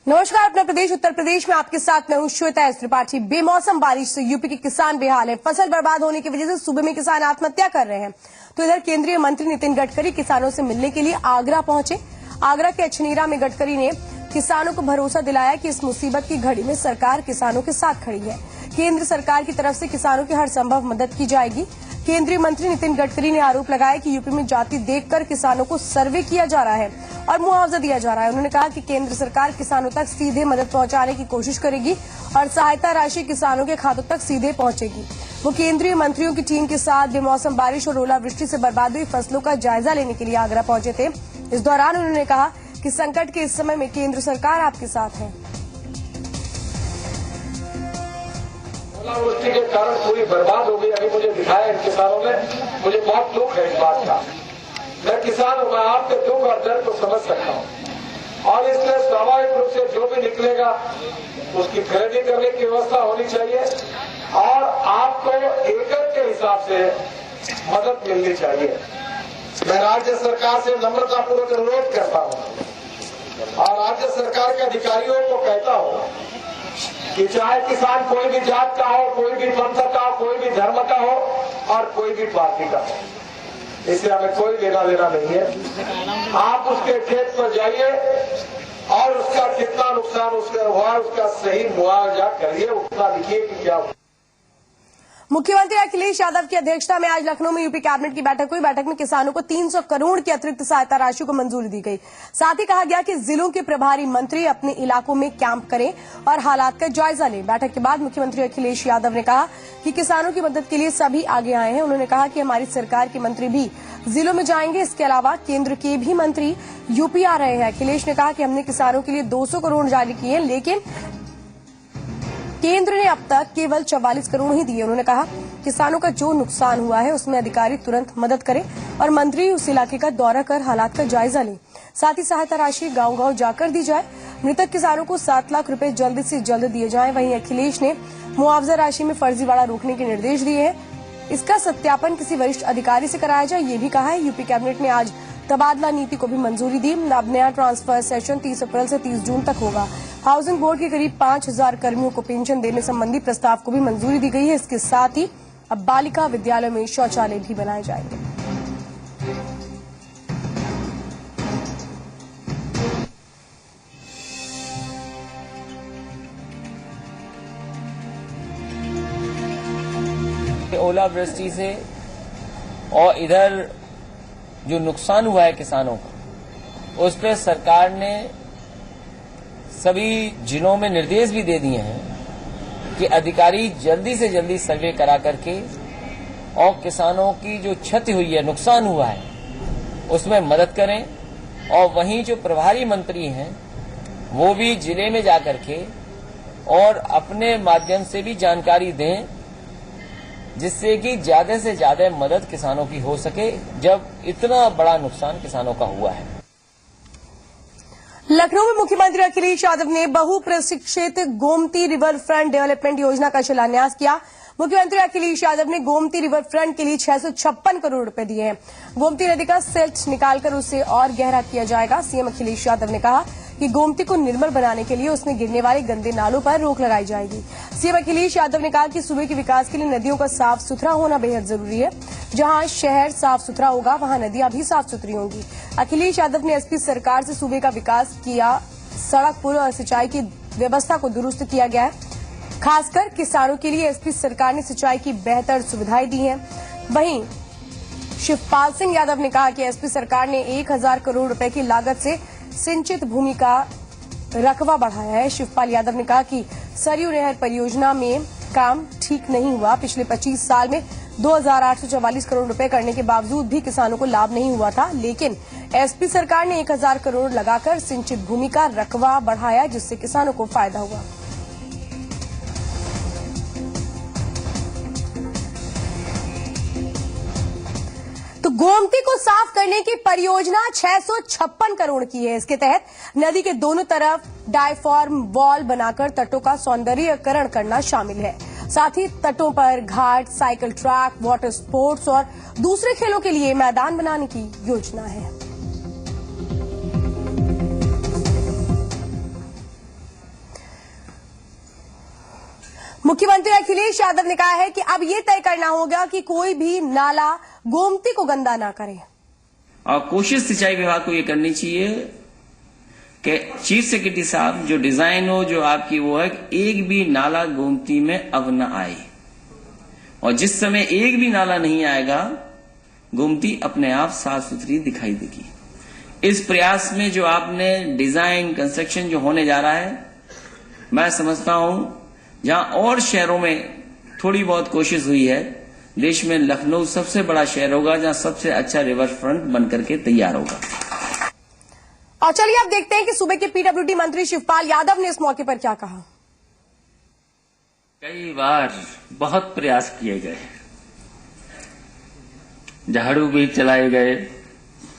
नमस्कार, अपना प्रदेश उत्तर प्रदेश में आपके साथ मैं हूं श्वेता एस त्रिपाठी। बेमौसम बारिश से यूपी के किसान बेहाल है। फसल बर्बाद होने की वजह से सूबे में किसान आत्महत्या कर रहे हैं। तो इधर केंद्रीय मंत्री नितिन गडकरी किसानों से मिलने के लिए आगरा पहुंचे। आगरा के अछनीरा में गडकरी ने किसानों को भरोसा दिलाया कि इस मुसीबत की घड़ी में सरकार किसानों के साथ खड़ी है। केंद्र सरकार की तरफ से किसानों की हर संभव मदद की जाएगी। केंद्रीय मंत्री नितिन गडकरी ने आरोप लगाया कि यूपी में जाति देखकर किसानों को सर्वे किया जा रहा है और मुआवजा दिया जा रहा है। उन्होंने कहा कि केंद्र सरकार किसानों तक सीधे मदद पहुंचाने की कोशिश करेगी और सहायता राशि किसानों के खातों तक सीधे पहुंचेगी। वो केंद्रीय मंत्रियों की टीम के साथ बेमौसम बारिश और ओलावृष्टि से बर्बाद हुई फसलों का जायजा लेने के लिए आगरा पहुंचे थे। इस दौरान उन्होंने कहा कि संकट के इस समय में केंद्र सरकार आपके साथ है। ओलावृष्टि के कारण पूरी बर्बाद हो गई। अभी मुझे दिखाया इन किसानों में, मुझे बहुत दुख है इस बात का। मैं किसान हूं, मैं आपके दुख और दर्द को समझ सकता हूं और इसलिए स्वाभाविक रूप से जो भी निकलेगा उसकी खरीदी करने की व्यवस्था होनी चाहिए और आपको एकड़ के हिसाब से मदद मिलनी चाहिए। मैं राज्य सरकार से नम्रतापूर्वक अनुरोध करता हूं और राज्य सरकार के अधिकारियों को कहता हूं कि चाहे किसान कोई भी जात का हो, कोई भी पंथ का हो, कोई भी धर्म का हो और कोई भी पार्टी का हो, इससे हमें कोई लेना देना नहीं है। आप उसके खेत पर जाइए और उसका कितना नुकसान उसका हुआ उसका सही मुआवजा करिए, उतना लिखिए कि क्या हुआ। मुख्यमंत्री अखिलेश यादव की अध्यक्षता में आज लखनऊ में यूपी कैबिनेट की बैठक हुई। बैठक में किसानों को 300 करोड़ की अतिरिक्त सहायता राशि को मंजूरी दी गई। साथ ही कहा गया कि जिलों के प्रभारी मंत्री अपने इलाकों में कैंप करें और हालात का जायजा लें। बैठक के बाद मुख्यमंत्री अखिलेश यादव ने कहा कि किसानों की मदद के लिए सभी आगे आए हैं। उन्होंने कहा कि हमारी सरकार के मंत्री भी जिलों में जाएंगे। इसके अलावा केंद्र के भी मंत्री यूपी आ रहे हैं। अखिलेश ने कहा कि हमने किसानों के लिए 200 करोड़ जारी किए, लेकिन केंद्र ने अब तक केवल 44 करोड़ ही दिए। उन्होंने कहा किसानों का जो नुकसान हुआ है उसमें अधिकारी तुरंत मदद करें और मंत्री उस इलाके का दौरा कर हालात का जायजा लें। साथ ही सहायता राशि गांव-गांव जाकर दी जाए। मृतक किसानों को 7 लाख रुपए जल्द से जल्द दिए जाएं। वहीं अखिलेश ने मुआवजा राशि में फर्जीवाड़ा रोकने के निर्देश दिए हैं। इसका सत्यापन किसी वरिष्ठ अधिकारी से कराया जाए, ये भी कहा है। यूपी कैबिनेट ने आज तबादला नीति को भी मंजूरी दी। अब नया ट्रांसफर सेशन 30 अप्रैल से 30 जून तक होगा। हाउसिंग बोर्ड के करीब 5000 कर्मियों को पेंशन देने संबंधी प्रस्ताव को भी मंजूरी दी गई है। इसके साथ ही अब बालिका विद्यालय में शौचालय भी बनाए जाएंगे। ओलावृष्टि से और इधर जो नुकसान हुआ है किसानों को, उस पर सरकार ने सभी जिलों में निर्देश भी दे दिए हैं कि अधिकारी जल्दी से जल्दी सर्वे करा करके और किसानों की जो क्षति हुई है, नुकसान हुआ है, उसमें मदद करें। और वहीं जो प्रभारी मंत्री हैं वो भी जिले में जाकर के और अपने माध्यम से भी जानकारी दें, जिससे कि ज्यादा से ज्यादा मदद किसानों की हो सके जब इतना बड़ा नुकसान किसानों का हुआ है। लखनऊ में मुख्यमंत्री अखिलेश यादव ने बहुप्रशिक्षित गोमती रिवर फ्रंट डेवलपमेंट योजना का शिलान्यास किया। मुख्यमंत्री अखिलेश यादव ने गोमती रिवर फ्रंट के लिए 656 करोड़ रुपए दिए हैं। गोमती नदी का सिल्ट निकालकर उसे और गहरा किया जाएगा। सीएम अखिलेश यादव ने कहा कि गोमती को निर्मल बनाने के लिए उसमें गिरने वाले गंदे नालों पर रोक लगाई जाएगी। सीएम अखिलेश यादव ने कहा कि सूबे के विकास के लिए नदियों का साफ सुथरा होना बेहद जरूरी है। जहां शहर साफ सुथरा होगा वहां नदियां भी साफ सुथरी होंगी। अखिलेश यादव ने एसपी सरकार से सूबे का विकास किया, सड़क पुल और सिंचाई की व्यवस्था को दुरुस्त किया गया है। खासकर किसानों के लिए एसपी सरकार ने सिंचाई की बेहतर सुविधाएं दी हैं। वहीं शिवपाल सिंह यादव ने कहा कि एसपी सरकार ने 1000 करोड़ रुपए की लागत से सिंचित भूमि का रकबा बढ़ाया है। शिवपाल यादव ने कहा कि सरयू नहर परियोजना में काम ठीक नहीं हुआ। पिछले 25 साल में 2844 करोड़ रुपए करने के बावजूद भी किसानों को लाभ नहीं हुआ था, लेकिन एसपी सरकार ने 1000 करोड़ लगाकर सिंचित भूमि का रकबा बढ़ाया, जिससे किसानों को फायदा हुआ। तो गोमती को साफ करने की परियोजना 656 करोड़ की है। इसके तहत नदी के दोनों तरफ डायफॉर्म वॉल बनाकर तटों का सौंदर्यीकरण करना शामिल है। साथ ही तटों पर घाट, साइकिल ट्रैक, वाटर स्पोर्ट्स और दूसरे खेलों के लिए मैदान बनाने की योजना है। मुख्यमंत्री अखिलेश यादव ने कहा है कि अब ये तय करना होगा कि कोई भी नाला गोमती को गंदा ना करे। और कोशिश सिंचाई विभाग को ये करनी चाहिए कि चीफ सेक्रेटरी साहब जो डिजाइन हो जो आपकी वो है कि एक भी नाला गोमती में अब न आए, और जिस समय एक भी नाला नहीं आएगा गोमती अपने आप साफ सुथरी दिखाई देगी। इस प्रयास में जो आपने डिजाइन कंस्ट्रक्शन जो होने जा रहा है, मैं समझता हूं जहां और शहरों में थोड़ी बहुत कोशिश हुई है, देश में लखनऊ सबसे बड़ा शहर होगा जहां सबसे अच्छा रिवर फ्रंट बनकर के तैयार होगा। और चलिए अब देखते हैं कि सूबे के पीडब्ल्यूडी मंत्री शिवपाल यादव ने इस मौके पर क्या कहा। कई बार बहुत प्रयास किए गए, झाड़ू भी चलाए गए,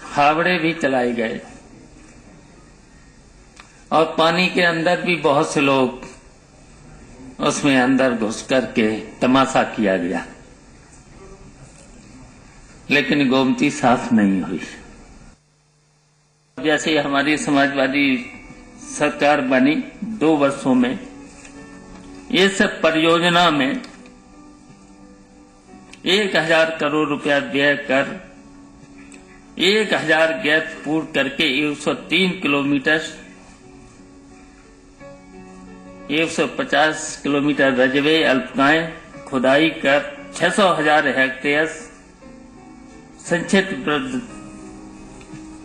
फावड़े भी चलाए गए, और पानी के अंदर भी बहुत से लोग उसमें अंदर घुस करके तमाशा किया गया, लेकिन गोमती साफ नहीं हुई। जैसे हमारी समाजवादी सरकार बनी 2 वर्षों में, ये सब परियोजना में 1000 करोड़ रुपया व्यय कर 1000 गैप पूर्ण करके 103 किलोमीटर 150 किलोमीटर रजवे अल्पकाएं खुदाई कर 600,000 हेक्टेयर संचित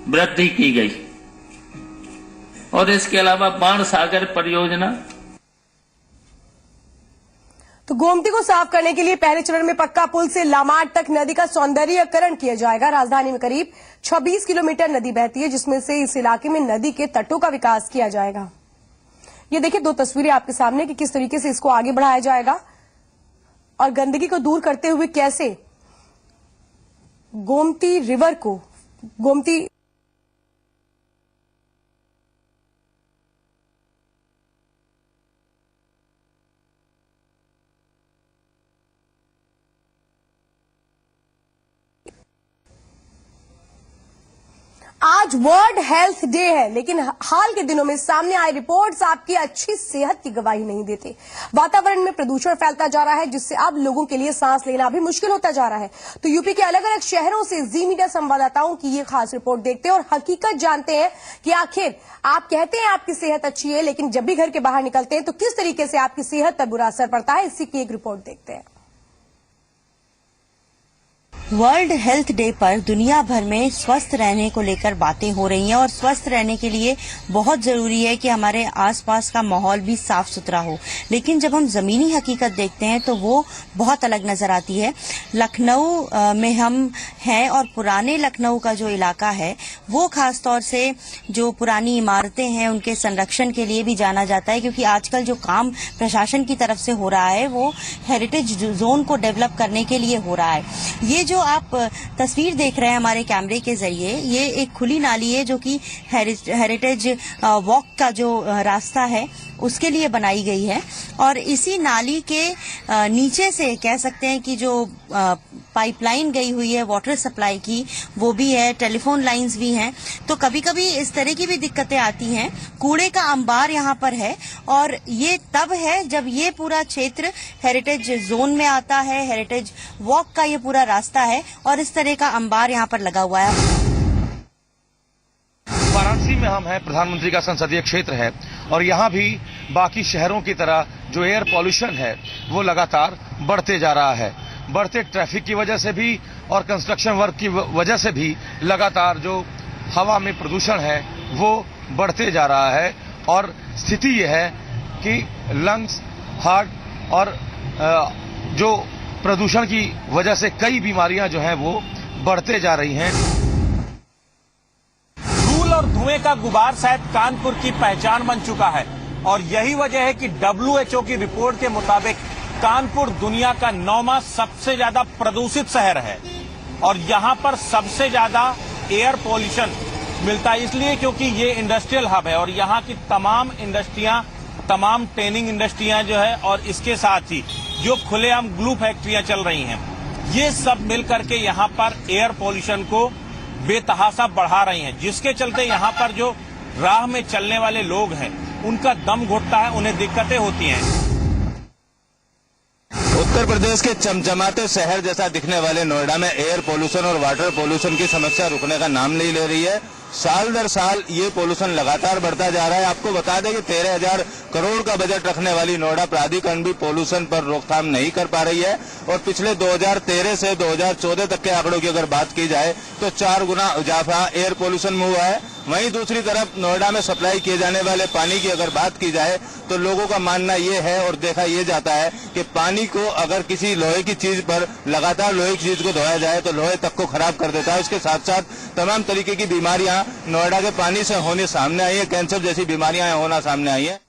वृद्धि की गई, और इसके अलावा बाण सागर परियोजना। तो गोमती को साफ करने के लिए पहले चरण में पक्का पुल से लामाट तक नदी का सौंदर्यीकरण किया जाएगा। राजधानी में करीब 26 किलोमीटर नदी बहती है, जिसमें से इस इलाके में नदी के तटों का विकास किया जाएगा। ये देखिए 2 तस्वीरें आपके सामने कि किस तरीके से इसको आगे बढ़ाया जाएगा और गंदगी को दूर करते हुए कैसे गोमती रिवर को गोमती आज वर्ल्ड हेल्थ डे है, लेकिन हाल के दिनों में सामने आई रिपोर्ट्स आपकी अच्छी सेहत की गवाही नहीं देते। वातावरण में प्रदूषण फैलता जा रहा है, जिससे अब लोगों के लिए सांस लेना भी मुश्किल होता जा रहा है। तो यूपी के अलग अलग शहरों से जी मीडिया संवाददाताओं की ये खास रिपोर्ट देखते हैं और हकीकत जानते हैं कि आखिर आप कहते हैं आपकी सेहत अच्छी है, लेकिन जब भी घर के बाहर निकलते हैं तो किस तरीके से आपकी सेहत पर बुरा असर पड़ता है। इसी की एक रिपोर्ट देखते हैं। वर्ल्ड हेल्थ डे पर दुनिया भर में स्वस्थ रहने को लेकर बातें हो रही हैं और स्वस्थ रहने के लिए बहुत जरूरी है कि हमारे आसपास का माहौल भी साफ सुथरा हो। लेकिन जब हम जमीनी हकीकत देखते हैं तो वो बहुत अलग नजर आती है। लखनऊ में हम हैं और पुराने लखनऊ का जो इलाका है वो खास तौर से जो पुरानी इमारतें हैं उनके संरक्षण के लिए भी जाना जाता है, क्योंकि आजकल जो काम प्रशासन की तरफ से हो रहा है वो हेरिटेज जोन को डेवलप करने के लिए हो रहा है। ये जो आप तस्वीर देख रहे हैं हमारे कैमरे के जरिए, ये एक खुली नाली है जो कि हेरिटेज वॉक का जो रास्ता है उसके लिए बनाई गई है। और इसी नाली के नीचे से कह सकते हैं कि जो पाइपलाइन गई हुई है वाटर सप्लाई की वो भी है, टेलीफोन लाइंस भी हैं। तो कभी कभी इस तरह की भी दिक्कतें आती हैं। कूड़े का अंबार यहाँ पर है और ये तब है जब ये पूरा क्षेत्र हेरिटेज जोन में आता है, हेरिटेज वॉक का ये पूरा रास्ता है और इस तरह का अंबार यहाँ पर लगा हुआ है। वाराणसी में हम हैं, प्रधानमंत्री का संसदीय क्षेत्र है और यहाँ भी बाकी शहरों की तरह जो एयर पॉल्यूशन है वो लगातार बढ़ते जा रहा है। बढ़ते ट्रैफिक की वजह से भी और कंस्ट्रक्शन वर्क की वजह से भी लगातार जो हवा में प्रदूषण है वो बढ़ते जा रहा है। और स्थिति यह है कि लंग्स, हार्ट और जो प्रदूषण की वजह से कई बीमारियां जो हैं वो बढ़ते जा रही हैं। धूल और धुएं का गुबार शायद कानपुर की पहचान बन चुका है और यही वजह है कि WHO की रिपोर्ट के मुताबिक कानपुर दुनिया का 9वां सबसे ज्यादा प्रदूषित शहर है और यहां पर सबसे ज्यादा एयर पोल्यूशन मिलता है, इसलिए क्योंकि ये इंडस्ट्रियल हब है और यहां की तमाम इंडस्ट्रियां, तमाम ट्रेनिंग इंडस्ट्रियां जो है और इसके साथ ही जो खुलेआम ग्लू फैक्ट्रियां चल रही हैं, ये सब मिलकर के यहां पर एयर पोल्यूशन को बेतहाशा बढ़ा रही हैं, जिसके चलते यहां पर जो राह में चलने वाले लोग हैं उनका दम घुटता है, उन्हें दिक्कतें होती हैं। उत्तर प्रदेश के चमचमाते शहर जैसा दिखने वाले नोएडा में एयर पोल्यूशन और वाटर पोल्यूशन की समस्या रुकने का नाम नहीं ले रही है। साल दर साल ये पोल्यूशन लगातार बढ़ता जा रहा है। आपको बता दें कि 13,000 करोड़ का बजट रखने वाली नोएडा प्राधिकरण भी पोल्यूशन पर रोकथाम नहीं कर पा रही है और पिछले 2013 से 2014 तक के आंकड़ों की अगर बात की जाए तो 4 गुना इजाफा एयर पोल्यूशन में हुआ है। वहीं दूसरी तरफ नोएडा में सप्लाई किए जाने वाले पानी की अगर बात की जाए तो लोगों का मानना ये है और देखा ये जाता है कि पानी को अगर किसी लोहे की चीज पर लगातार लोहे की चीज को धोया जाए तो लोहे तक को खराब कर देता है। उसके साथ साथ तमाम तरीके की बीमारियां नोएडा के पानी से होने सामने आई है। कैंसर जैसी बीमारियां होना सामने आई है।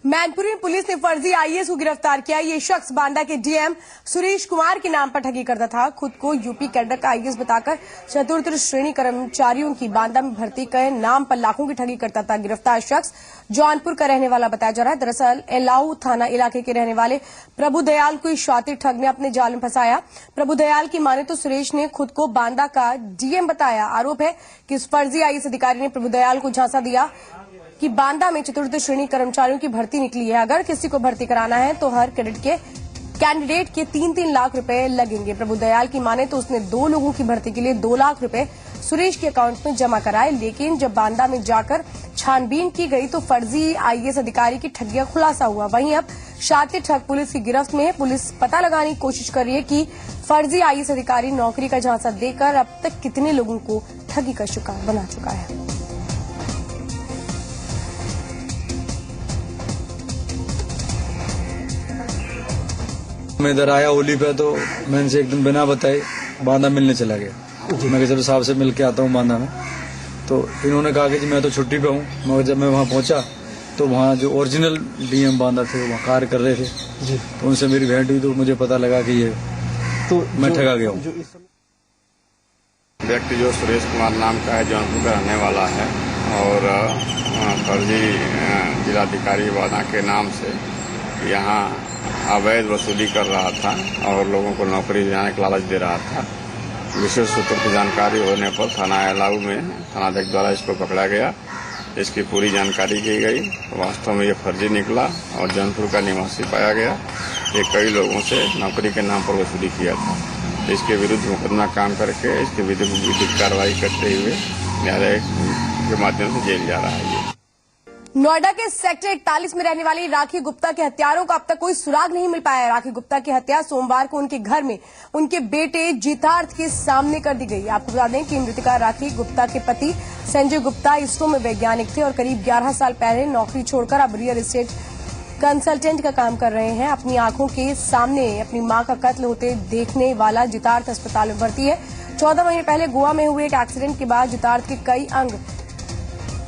मैनपुरी में पुलिस ने फर्जी आईएएस को गिरफ्तार किया। ये शख्स बांदा के डीएम सुरेश कुमार के नाम पर ठगी करता था। खुद को यूपी कैडर का आईएएस बताकर चतुर्थ श्रेणी कर्मचारियों की बांदा में भर्ती कर नाम पर लाखों की ठगी करता था। गिरफ्तार शख्स जौनपुर का रहने वाला बताया जा रहा है। दरअसल एलाऊ थाना इलाके के रहने वाले प्रभुदयाल को इस शातिर ठग ने अपने जाल में फंसाया। प्रभुदयाल की माने तो सुरेश ने खुद को बांदा का डीएम बताया। आरोप है कि इस फर्जी आईएएस अधिकारी ने प्रभुदयाल को झांसा दिया कि बांदा में चतुर्थ श्रेणी कर्मचारियों की भर्ती निकली है। अगर किसी को भर्ती कराना है तो हर कैंडिडेट के 3-3 लाख रुपए लगेंगे। प्रभुदयाल की माने तो उसने 2 लोगों की भर्ती के लिए 2 लाख रुपए सुरेश के अकाउंट में जमा कराए, लेकिन जब बांदा में जाकर छानबीन की गई तो फर्जी आईएएस अधिकारी की ठगी का खुलासा हुआ। वहीं अब शातिर ठग पुलिस की गिरफ्त में है। पुलिस पता लगाने की कोशिश कर रही है कि फर्जी आईएएस अधिकारी नौकरी का झांसा देकर अब तक कितने लोगों को ठगी का शिकार बना चुका है। मैं इधर आया होली पे तो मैं इनसे एक दिन बिना बताए बांदा मिलने चला गया। मैं चलो साहब से मिल के आता हूँ बांदा में। तो इन्होंने कहा कि मैं तो छुट्टी पे हूँ, मगर जब मैं वहाँ पहुँचा तो वहाँ जो ओरिजिनल डीएम बांदा थे वहाँ कार्य कर रहे थे जी। तो उनसे मेरी भेंट हुई तो मुझे पता लगा कि ये तो मैं ठगा गया हूँ। व्यक्ति जो सुरेश कुमार नाम का है, जौनपुर का रहने वाला है और फर्जी जिलाधिकारी बांदा के नाम से यहाँ अवैध वसूली कर रहा था और लोगों को नौकरी दिलाने का लालच दे रहा था। विशेष सूत्रों की जानकारी होने पर थाना एलाऊ में थानाध्यक्ष द्वारा इसको पकड़ा गया। इसकी पूरी जानकारी की गई। वास्तव में ये फर्जी निकला और जौनपुर का निवासी पाया गया। ये कई लोगों से नौकरी के नाम पर वसूली किया था। इसके विरुद्ध मुकदमा काम करके इसके विधिक कार्रवाई करते हुए न्यायालय के माध्यम से जेल जा रहा है। नोएडा के सेक्टर 41 में रहने वाली राखी गुप्ता के हत्यारों का अब तक कोई सुराग नहीं मिल पाया है। राखी गुप्ता की हत्या सोमवार को उनके घर में उनके बेटे जीतार्थ के सामने कर दी गई। आपको बता दें कि मृतका राखी गुप्ता के पति संजय गुप्ता इसरो में वैज्ञानिक थे और करीब 11 साल पहले नौकरी छोड़कर अब रियल एस्टेट कंसल्टेंट का काम कर रहे हैं। अपनी आंखों के सामने अपनी मां का कत्ल होते देखने वाला जीतार्थ अस्पताल में भर्ती है। 14 महीने पहले गोवा में हुए एक एक्सीडेंट के बाद जीतार्थ के कई अंग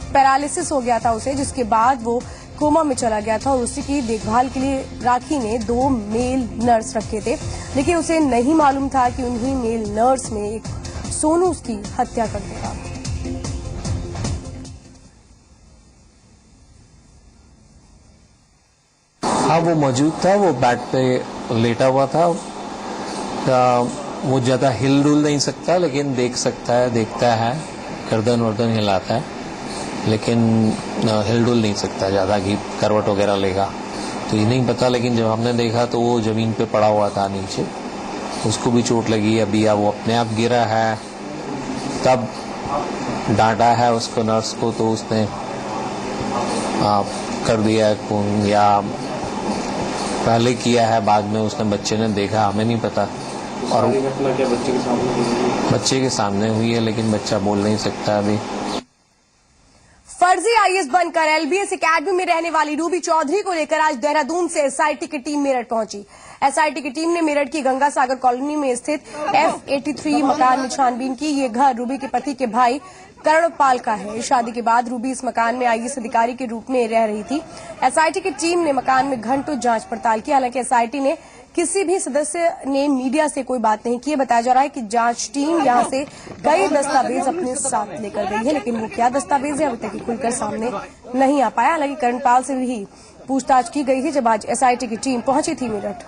पैरालिसिस हो गया था उसे, जिसके बाद वो कोमा में चला गया था और उसी की देखभाल के लिए राखी ने 2 मेल नर्स रखे थे, लेकिन उसे नहीं मालूम था कि उन्हीं मेल नर्स में एक सोनू उसकी हत्या कर देगा। हाँ, वो मौजूद था, वो बेड पे लेटा हुआ था। वो ज्यादा हिल डुल नहीं सकता लेकिन देख सकता है, देखता है, गर्दन वर्दन हिलाता है लेकिन हिलडुल नहीं सकता ज्यादा कि करवट वगैरह लेगा। तो ये नहीं पता, लेकिन जब हमने देखा तो वो जमीन पे पड़ा हुआ था नीचे, उसको भी चोट लगी। अभी वो अपने आप गिरा है, तब डांटा है उसको नर्स को तो उसने कर दिया खून, या पहले किया है बाद में उसने बच्चे ने देखा, हमें नहीं पता। और बच्चे के सामने हुई है लेकिन बच्चा बोल नहीं सकता अभी। फर्जी आईएएस बनकर एलबीएस एकेडमी में रहने वाली रूबी चौधरी को लेकर आज देहरादून से एसआईटी की टीम मेरठ पहुंची। एसआईटी की टीम ने मेरठ की गंगा सागर कॉलोनी में स्थित F83 मकान में छानबीन की। ये घर रूबी के पति के भाई करणपाल का है। शादी के बाद रूबी इस मकान में आईएएस अधिकारी के रूप में रह रही थी। एसआईटी की टीम ने मकान में घंटों जांच पड़ताल की। हालांकि एसआईटी ने किसी भी सदस्य ने मीडिया से कोई बात नहीं की। बताया जा रहा है कि जांच टीम यहां से कई दस्तावेज अपने साथ लेकर गई है, लेकिन वो क्या दस्तावेज है अभी तक खुलकर सामने नहीं आ पाया। हालांकि करणपाल से भी पूछताछ की गई थी जब आज एसआईटी की टीम पहुंची थी मेरठ।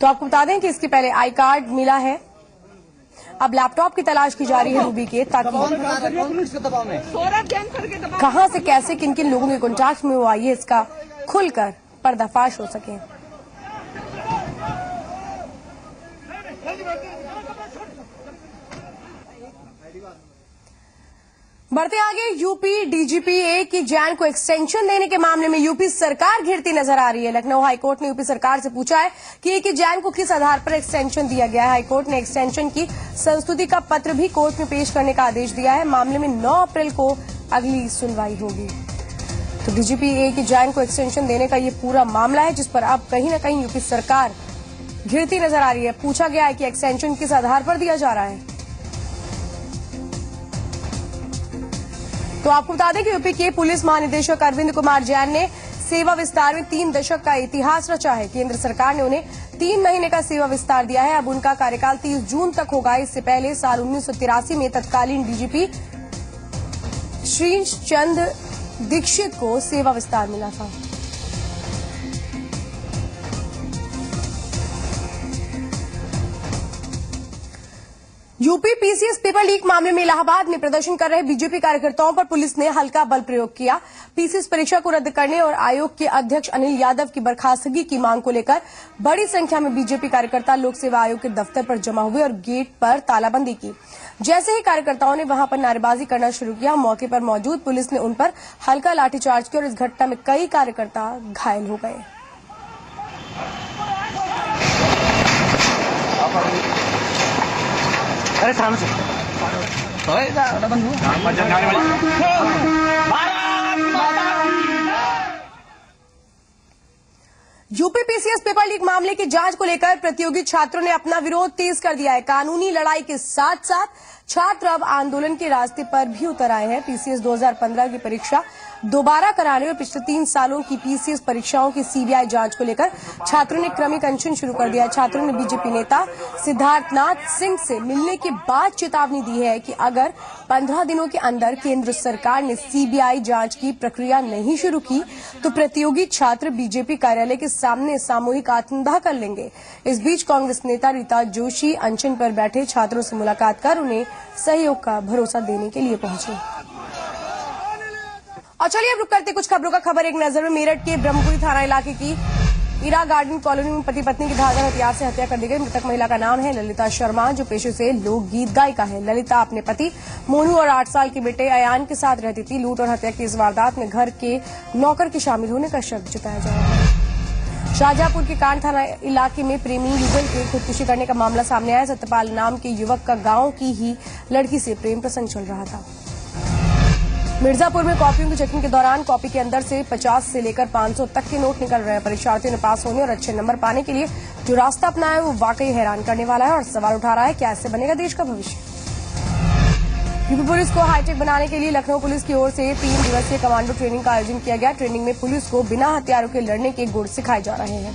तो आपको बता दें कि इसके पहले आई कार्ड मिला है। अब लैपटॉप की तलाश की जा रही है रूबी के, ताकि कहां से कैसे किन किन लोगों के कॉन्टैक्ट में वो आई है इसका खुलकर पर्दाफाश हो सके। बढ़ते आगे, यूपी डीजीपी ए की जैन को एक्सटेंशन देने के मामले में यूपी सरकार घिरती नजर आ रही है। लखनऊ हाईकोर्ट ने यूपी सरकार से पूछा है कि ए की जैन को किस आधार पर एक्सटेंशन दिया गया है। हाईकोर्ट ने एक्सटेंशन की संस्तुति का पत्र भी कोर्ट में पेश करने का आदेश दिया है। मामले में 9 अप्रैल को अगली सुनवाई होगी। तो डीजीपी ए की जैन को एक्सटेंशन देने का ये पूरा मामला है, जिस पर अब कहीं न कहीं यूपी सरकार घिरती नजर आ रही है। पूछा गया है कि एक्सटेंशन किस आधार पर दिया जा रहा है। तो आपको बता दें कि यूपी के पुलिस महानिदेशक अरविंद कुमार जैन ने सेवा विस्तार में 3 दशक का इतिहास रचा है। केंद्र सरकार ने उन्हें 3 महीने का सेवा विस्तार दिया है। अब उनका कार्यकाल 30 जून तक होगा। इससे पहले साल 1983 में तत्कालीन डीजीपी श्रीश चंद्र दीक्षित को सेवा विस्तार मिला था। यूपी पीसीएस पेपर लीक मामले में इलाहाबाद में प्रदर्शन कर रहे बीजेपी कार्यकर्ताओं पर पुलिस ने हल्का बल प्रयोग किया। पीसीएस परीक्षा को रद्द करने और आयोग के अध्यक्ष अनिल यादव की बर्खास्तगी की मांग को लेकर बड़ी संख्या में बीजेपी कार्यकर्ता लोक सेवा आयोग के दफ्तर पर जमा हुए और गेट पर तालाबंदी की। जैसे ही कार्यकर्ताओं ने वहां पर नारेबाजी करना शुरू किया, मौके पर मौजूद पुलिस ने उन पर हल्का लाठीचार्ज किया और इस घटना में कई कार्यकर्ता घायल हो गए। अरे थाम से यूपी पीसीएस पेपर लीक मामले की जांच को लेकर प्रतियोगी छात्रों ने अपना विरोध तेज कर दिया है। कानूनी लड़ाई के साथ साथ छात्र अब आंदोलन के रास्ते पर भी उतर आए हैं। पीसीएस 2015 की परीक्षा दोबारा कराने और पिछले 3 सालों की पीसीएस परीक्षाओं की सीबीआई जांच को लेकर छात्रों ने क्रमिक अनशन शुरू कर दिया है। छात्रों ने बीजेपी नेता सिद्धार्थनाथ सिंह से मिलने के बाद चेतावनी दी है कि अगर 15 दिनों के अंदर केंद्र सरकार ने सीबीआई जांच की प्रक्रिया नहीं शुरू की तो प्रतियोगी छात्र बीजेपी कार्यालय के सामने सामूहिक आत्मदाह कर लेंगे। इस बीच कांग्रेस नेता रीता जोशी अनशन पर बैठे छात्रों से मुलाकात कर उन्हें सहयोग का भरोसा देने के लिए पहुंचे। और चलिए अब रुक करते कुछ खबरों का खबर एक नजर में। मेरठ के ब्रह्मपुरी थाना इलाके की ईरा गार्डन कॉलोनी में पति पत्नी की धारदार हथियार से हत्या कर दी गई। मृतक महिला का नाम है ललिता शर्मा, जो पेशे से लोकगीत गायिका है। ललिता अपने पति मोनू और 8 साल के बेटे अयान के साथ रहती थी। लूट और हत्या की इस वारदात में घर के नौकर के शामिल होने का शक जताया जा रहा है। शाहजहांपुर के कांड थाना इलाके में प्रेमी युगल के खुदकुशी करने का मामला सामने आया। सत्यपाल नाम के युवक का गांव की ही लड़की से प्रेम प्रसंग चल रहा था। मिर्जापुर में कॉपियों की चेकिंग के दौरान कॉपी के अंदर से 50 से लेकर 500 तक के नोट निकल रहे हैं। परीक्षार्थियों ने पास होने और अच्छे नंबर पाने के लिए जो रास्ता अपनाया है वो वाकई हैरान करने वाला है और सवाल उठा रहा है कि ऐसे बनेगा देश का भविष्य। यूपी पुलिस को हाईटेक बनाने के लिए लखनऊ पुलिस की ओर से 3 दिवसीय कमांडो ट्रेनिंग का आयोजन किया गया। ट्रेनिंग में पुलिस को बिना हथियारों के लड़ने के गुण सिखाए जा रहे हैं।